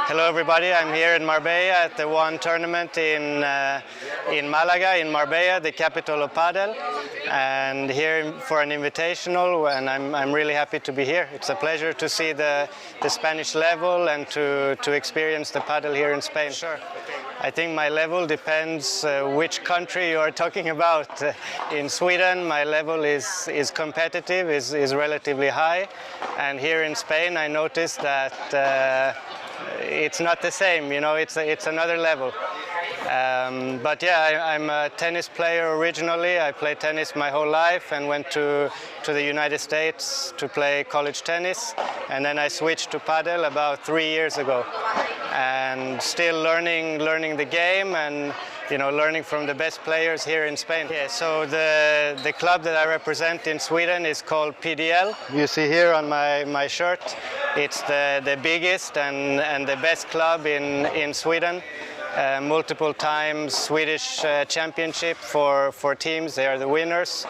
Hello everybody, I'm here in Marbella at the ONE tournament in Málaga, in Marbella, the capital of Padel, and here for an invitational, and I'm really happy to be here. It's a pleasure to see the Spanish level and to experience the Padel here in Spain. Sure. I think my level depends which country you are talking about. In Sweden, my level is competitive, is relatively high, and here in Spain I noticed that it's not the same, you know, it's another level. But yeah, I'm a tennis player originally. I played tennis my whole life and went to the United States to play college tennis, and then I switched to Padel about 3 years ago, and still learning the game and learning from the best players here in Spain. Yeah, so the club that I represent in Sweden is called PDL. You see here on my shirt, it's the biggest and the best club in Sweden. Multiple times Swedish championship for teams. They are the winners,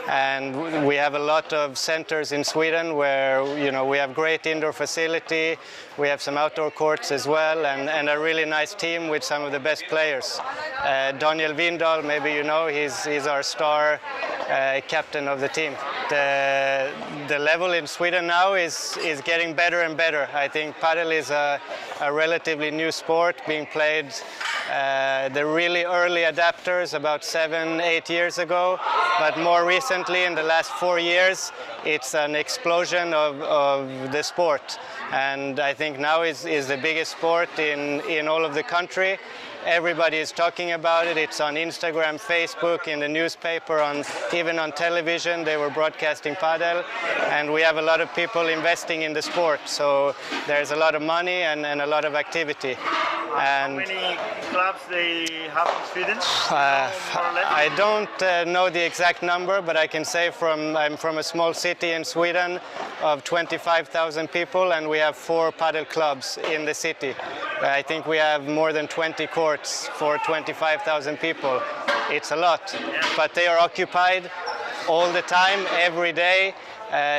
and we have a lot of centers in Sweden where we have great indoor facility. We have some outdoor courts as well, and a really nice team with some of the best players. Daniel Windahl, maybe you know, he's our star captain of the team. The level in Sweden now is getting better and better. I think Padel is a relatively new sport being played. The really early adapters about 7-8 years ago, but more recently in the last 4 years it's an explosion of the sport, and I think now is the biggest sport in all of the country. Everybody is talking about it. It's on Instagram, Facebook, in the newspaper, even on television. They were broadcasting Padel, and we have a lot of people investing in the sport. So there's a lot of money and a lot of activity. And how many clubs they have in Sweden? I don't know the exact number, but I can say I'm from a small city in Sweden of 25,000 people, and we have 4 Padel clubs in the city. I think we have more than 20 courts for 25,000 people. It's a lot, but they are occupied all the time, every day.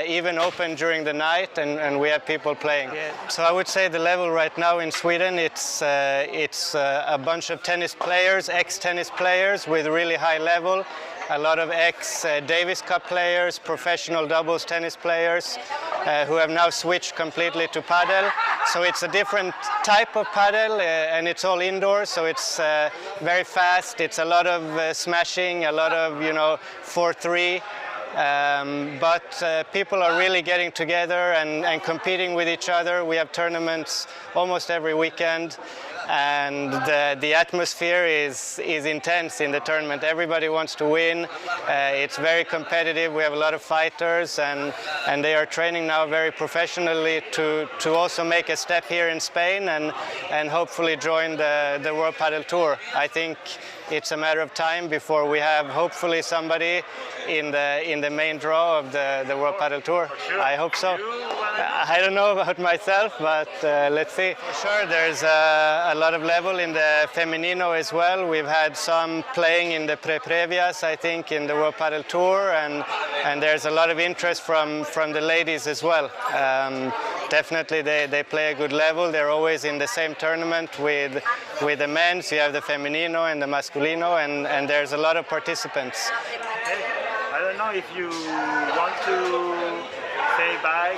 Even open during the night, and we have people playing. Yeah. So I would say the level right now in Sweden, it's a bunch of tennis players, ex-tennis players with really high level. A lot of ex-Davis Cup players, professional doubles tennis players who have now switched completely to Padel. So it's a different type of Padel, and it's all indoors, so it's very fast. It's a lot of smashing, a lot of 4-3. But people are really getting together and competing with each other. We have tournaments almost every weekend, and the atmosphere is intense in the tournament. Everybody wants to win. It's very competitive. We have a lot of fighters, and they are training now very professionally to also make a step here in Spain and hopefully join the World Padel Tour. I think it's a matter of time before we have hopefully somebody in the main draw of the World Padel Tour. Sure. I hope so. I don't know about myself, but let's see. For sure, there's a lot of level in the Femenino as well. We've had some playing in the Previas, I think, in the World Padel Tour, and there's a lot of interest from the ladies as well. Definitely they play a good level. They're always in the same tournament with the men. So you have the Femenino and the Masculino, and there's a lot of participants. Okay. I don't know if you want to say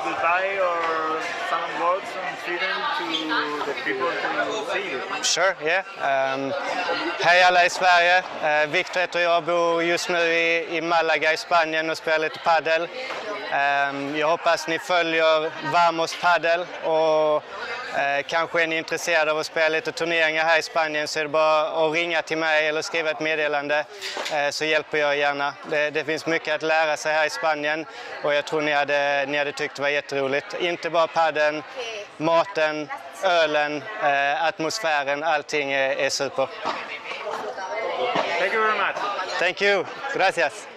goodbye, or some words from Sweden to the people to see you. Sure, yeah. Hej alla i Sverige. Viktor heter jag, bor just nu i Málaga i Spanien och spelar lite padel. Jag hoppas ni följer Vamos Padel, och kanske är ni intresserade av att spela lite turneringar här i Spanien, så är det bara att ringa till mig eller skriva ett meddelande, så hjälper jag gärna. Det finns mycket att lära sig här i Spanien, och jag tror ni hade tyckt det var jätteroligt. Inte bara padden, maten, ölen, atmosfären, allting är super. Thank you very much. Thank you. Gracias.